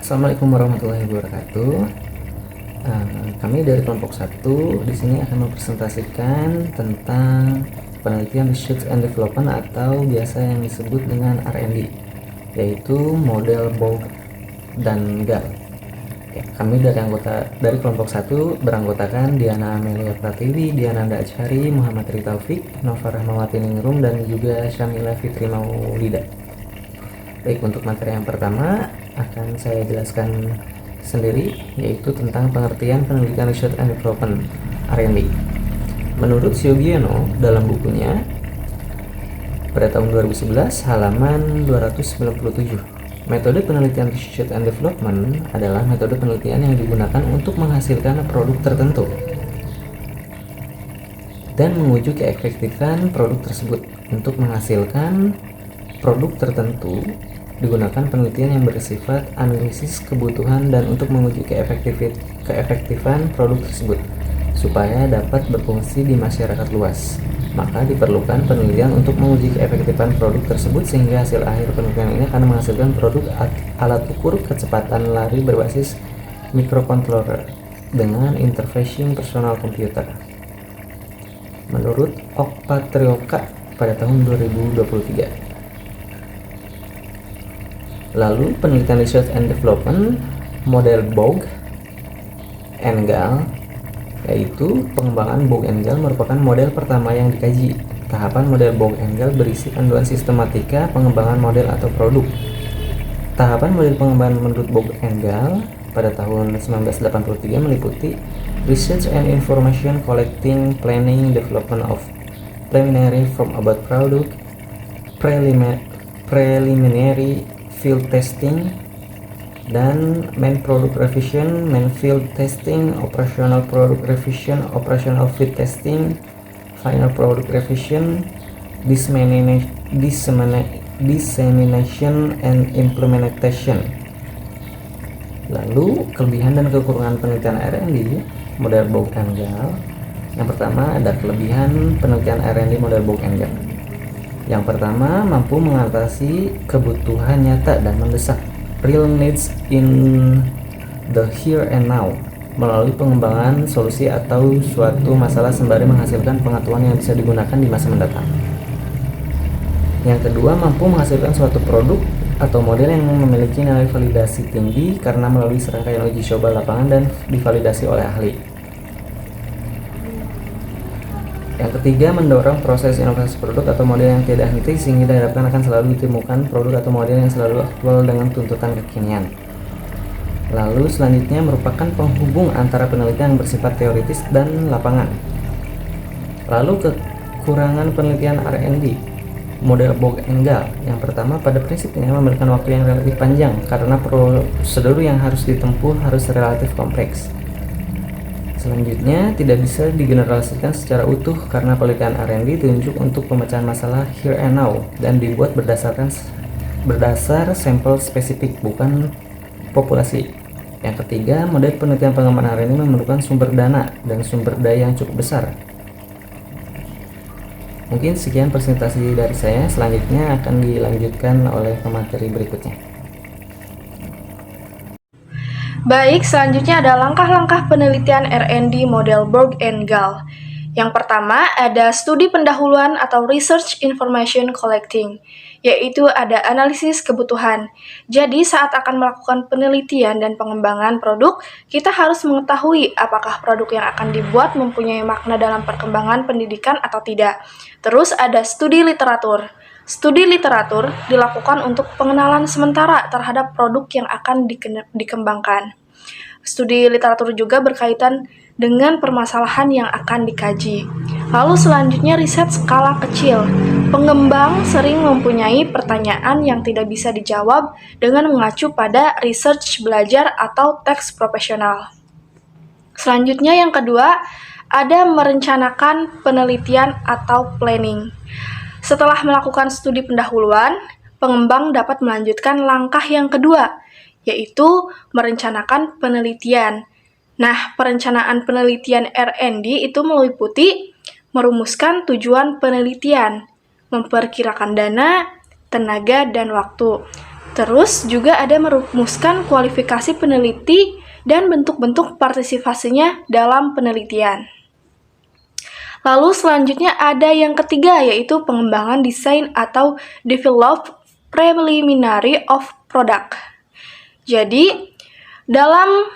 Assalamualaikum warahmatullahi wabarakatuh. Kami dari kelompok 1 di sini akan mempresentasikan tentang penelitian research and development atau biasa yang disebut dengan R&D, yaitu model Bohr dan Gall. Kami dari kelompok 1 beranggotakan Diana Amelia Pratiwi, Diananda Achari, Muhammad Ri Taufik, Nova Rahmawati Ningrum, dan juga Syamila Fitri Maulida. Baik, untuk materi yang pertama akan saya jelaskan sendiri, yaitu tentang pengertian penelitian research and development R&D. Menurut Siogiono dalam bukunya pada tahun 2011 halaman 297, metode penelitian research and development adalah metode penelitian yang digunakan untuk menghasilkan produk tertentu dan menguji keefektifan produk tersebut. Untuk menghasilkan produk tertentu digunakan penelitian yang bersifat analisis kebutuhan dan untuk menguji keefektifan produk tersebut supaya dapat berfungsi di masyarakat luas. Maka diperlukan penelitian untuk menguji keefektifan produk tersebut sehingga hasil akhir penelitian ini akan menghasilkan produk alat ukur kecepatan lari berbasis microcontroller dengan interfacing personal computer. Menurut Okpatrioka pada tahun 2023. Lalu penelitian research and development model Bohr and Gall, yaitu pengembangan Bohr and Gall merupakan model pertama yang dikaji. Tahapan model Bohr and Gall berisi panduan sistematika pengembangan model atau produk. Tahapan model pengembangan menurut Bohr and Gall pada tahun 1983 meliputi research and information collecting, planning, development of preliminary from about product, preliminary field testing, dan main product revision, main field testing, operational product revision, operational field testing, final product revision, dissemination and implementation. Lalu kelebihan dan kekurangan penelitian R&D model Bohr and Gall. Yang pertama, ada kelebihan penelitian R&D model Bohr and Gall. Yang pertama, mampu mengatasi kebutuhan nyata dan mendesak real needs in the here and now melalui pengembangan solusi atau suatu masalah sembari menghasilkan pengetahuan yang bisa digunakan di masa mendatang. Yang kedua, mampu menghasilkan suatu produk atau model yang memiliki nilai validasi tinggi karena melalui serangkaian uji coba lapangan dan divalidasi oleh ahli. Yang ketiga, mendorong proses inovasi produk atau model yang tidak henti sehingga diharapkan akan selalu ditemukan produk atau model yang selalu aktual dengan tuntutan kekinian. Lalu selanjutnya merupakan penghubung antara penelitian yang bersifat teoritis dan lapangan. Lalu kekurangan penelitian R&D model Bohr and Gall. Yang pertama, pada prinsipnya memerlukan waktu yang relatif panjang karena prosedur yang harus ditempuh harus relatif kompleks. Selanjutnya, tidak bisa digeneralisasikan secara utuh karena penelitian R&D ditunjuk untuk pemecahan masalah here and now dan dibuat berdasar sampel spesifik, bukan populasi. Yang ketiga, model penelitian pengembangan R&D memerlukan sumber dana dan sumber daya yang cukup besar. Mungkin sekian presentasi dari saya, selanjutnya akan dilanjutkan oleh pemateri berikutnya. Baik, selanjutnya ada langkah-langkah penelitian R&D model Bohr and Gall. Yang pertama ada studi pendahuluan atau research information collecting, yaitu ada analisis kebutuhan. Jadi saat akan melakukan penelitian dan pengembangan produk, kita harus mengetahui apakah produk yang akan dibuat mempunyai makna dalam perkembangan pendidikan atau tidak. Terus ada studi literatur. Studi literatur dilakukan untuk pengenalan sementara terhadap produk yang akan dikembangkan. Studi literatur juga berkaitan dengan permasalahan yang akan dikaji. Lalu selanjutnya riset skala kecil. Pengembang sering mempunyai pertanyaan yang tidak bisa dijawab dengan mengacu pada research belajar atau teks profesional. Selanjutnya yang kedua, ada merencanakan penelitian atau planning. Setelah melakukan studi pendahuluan, pengembang dapat melanjutkan langkah yang kedua, yaitu merencanakan penelitian. Nah, perencanaan penelitian R&D itu meliputi merumuskan tujuan penelitian, memperkirakan dana, tenaga, dan waktu. Terus juga ada merumuskan kualifikasi peneliti dan bentuk-bentuk partisipasinya dalam penelitian. Lalu selanjutnya ada yang ketiga, yaitu pengembangan desain atau develop preliminary of product. Jadi dalam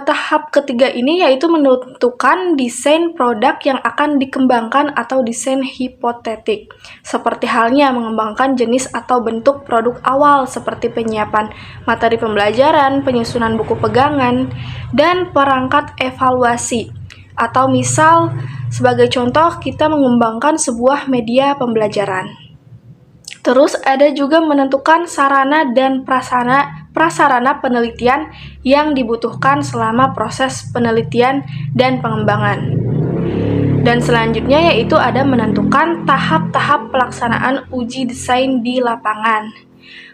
tahap ketiga ini yaitu menentukan desain produk yang akan dikembangkan atau desain hipotetik. Seperti halnya mengembangkan jenis atau bentuk produk awal seperti penyiapan materi pembelajaran, penyusunan buku pegangan, dan perangkat evaluasi. Atau misal sebagai contoh kita mengembangkan sebuah media pembelajaran. Terus ada juga menentukan sarana dan prasarana penelitian yang dibutuhkan selama proses penelitian dan pengembangan. Dan selanjutnya yaitu ada menentukan tahap-tahap pelaksanaan uji desain di lapangan.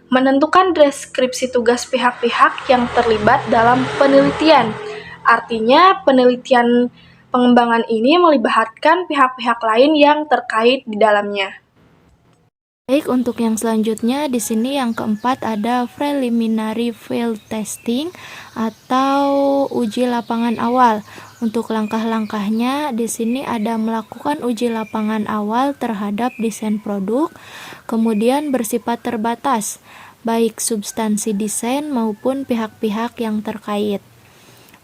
Menentukan deskripsi tugas pihak-pihak yang terlibat dalam penelitian. Artinya penelitian pengembangan ini melibatkan pihak-pihak lain yang terkait di dalamnya. Baik, untuk yang selanjutnya di sini yang keempat ada preliminary field testing atau uji lapangan awal. Untuk langkah-langkahnya di sini ada melakukan uji lapangan awal terhadap desain produk, kemudian bersifat terbatas, baik substansi desain maupun pihak-pihak yang terkait.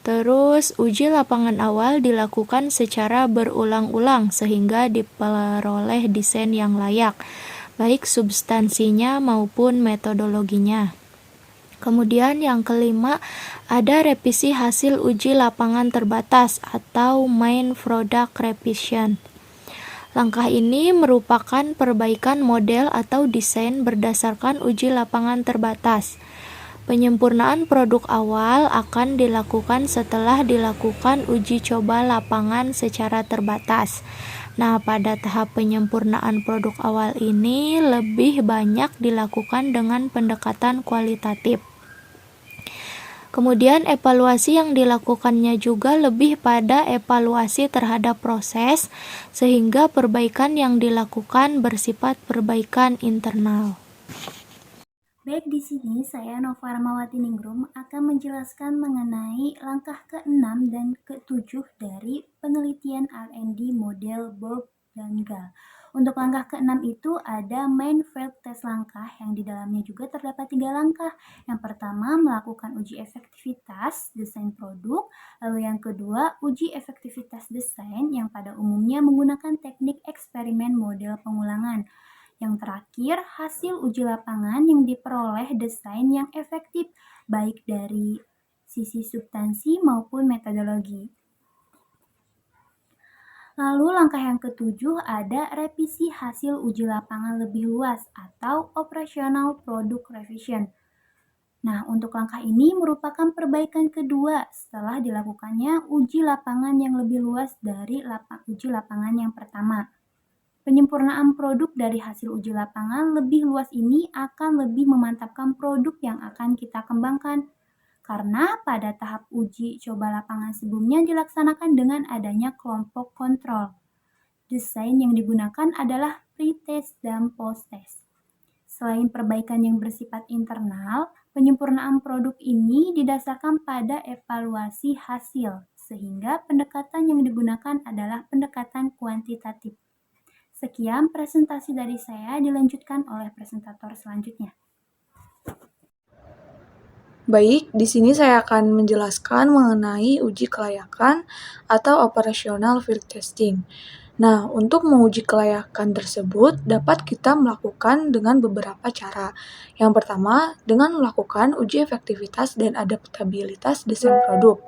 Terus, uji lapangan awal dilakukan secara berulang-ulang sehingga diperoleh desain yang layak, baik substansinya maupun metodologinya. Kemudian yang kelima, ada revisi hasil uji lapangan terbatas atau main product revision. Langkah ini merupakan perbaikan model atau desain berdasarkan uji lapangan terbatas. Penyempurnaan produk awal akan dilakukan setelah dilakukan uji coba lapangan secara terbatas. Nah, pada tahap penyempurnaan produk awal ini lebih banyak dilakukan dengan pendekatan kualitatif. Kemudian evaluasi yang dilakukannya juga lebih pada evaluasi terhadap proses, sehingga perbaikan yang dilakukan bersifat perbaikan internal. Baik, di sini saya Nova Rahmawati Ningrum akan menjelaskan mengenai langkah ke-6 dan ke-7 dari penelitian R&D model Borg dan Gall. Untuk langkah ke-6 itu ada main field test langkah yang di dalamnya juga terdapat 3 langkah. Yang pertama melakukan uji efektivitas desain produk, lalu yang kedua uji efektivitas desain yang pada umumnya menggunakan teknik eksperimen model pengulangan. Yang terakhir, hasil uji lapangan yang diperoleh desain yang efektif, baik dari sisi substansi maupun metodologi. Lalu langkah yang ketujuh ada revisi hasil uji lapangan lebih luas atau operational product revision. Nah, untuk langkah ini merupakan perbaikan kedua setelah dilakukannya uji lapangan yang lebih luas dari uji lapangan yang pertama. Penyempurnaan produk dari hasil uji lapangan lebih luas ini akan lebih memantapkan produk yang akan kita kembangkan. Karena pada tahap uji coba lapangan sebelumnya dilaksanakan dengan adanya kelompok kontrol. Desain yang digunakan adalah pre-test dan post-test. Selain perbaikan yang bersifat internal, penyempurnaan produk ini didasarkan pada evaluasi hasil, sehingga pendekatan yang digunakan adalah pendekatan kuantitatif. Sekian presentasi dari saya, dilanjutkan oleh presentator selanjutnya. Baik, di sini saya akan menjelaskan mengenai uji kelayakan atau operational field testing. Nah, untuk menguji kelayakan tersebut dapat kita melakukan dengan beberapa cara. Yang pertama, dengan melakukan uji efektivitas dan adaptabilitas desain produk.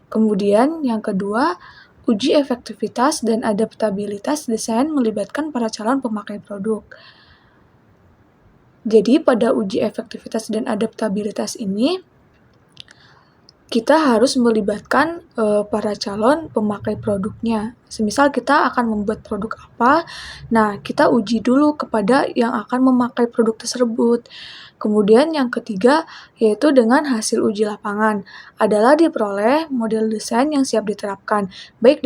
Kemudian, yang kedua, uji efektivitas dan adaptabilitas desain melibatkan para calon pemakai produk. Jadi pada uji efektivitas dan adaptabilitas ini kita harus melibatkan para calon pemakai produknya. Semisal kita akan membuat produk apa, nah kita uji dulu kepada yang akan memakai produk tersebut. Kemudian yang ketiga yaitu dengan hasil uji lapangan adalah diperoleh model desain yang siap diterapkan, baik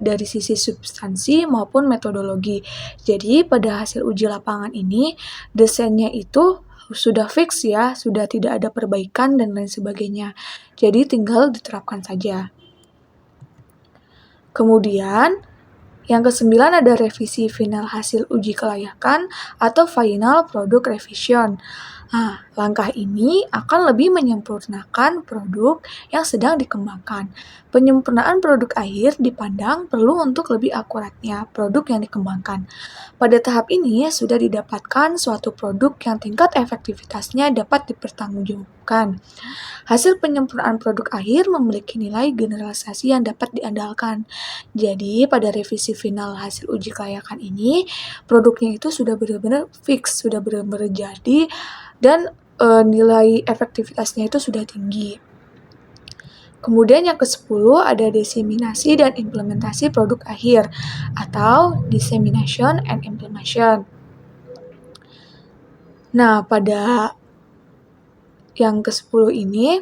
dari sisi substansi maupun metodologi. Jadi pada hasil uji lapangan ini desainnya itu sudah fix ya, sudah tidak ada perbaikan dan lain sebagainya. Jadi tinggal diterapkan saja. Kemudian, yang ke-9 ada revisi final hasil uji kelayakan atau final product revision. Nah, langkah ini akan lebih menyempurnakan produk yang sedang dikembangkan. Penyempurnaan produk akhir dipandang perlu untuk lebih akuratnya produk yang dikembangkan. Pada tahap ini sudah didapatkan suatu produk yang tingkat efektivitasnya dapat dipertanggungjawabkan. Hasil penyempurnaan produk akhir memiliki nilai generalisasi yang dapat diandalkan. Jadi, pada revisi final hasil uji kelayakan ini, produknya itu sudah benar-benar fix, sudah benar-benar jadi, dan nilai efektivitasnya itu sudah tinggi. Kemudian yang ke-10 ada diseminasi dan implementasi produk akhir atau dissemination and implementation. Nah, pada yang ke-10 ini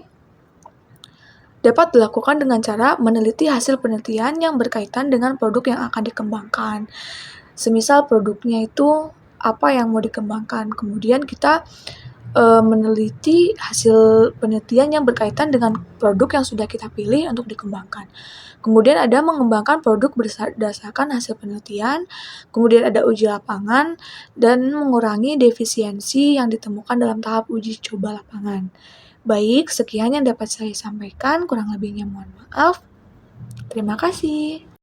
dapat dilakukan dengan cara meneliti hasil penelitian yang berkaitan dengan produk yang akan dikembangkan. Semisal produknya itu apa yang mau dikembangkan, kemudian kita meneliti hasil penelitian yang berkaitan dengan produk yang sudah kita pilih untuk dikembangkan. Kemudian ada mengembangkan produk berdasarkan hasil penelitian, kemudian ada uji lapangan, dan mengurangi defisiensi yang ditemukan dalam tahap uji coba lapangan. Baik, sekian yang dapat saya sampaikan, kurang lebihnya mohon maaf. Terima kasih.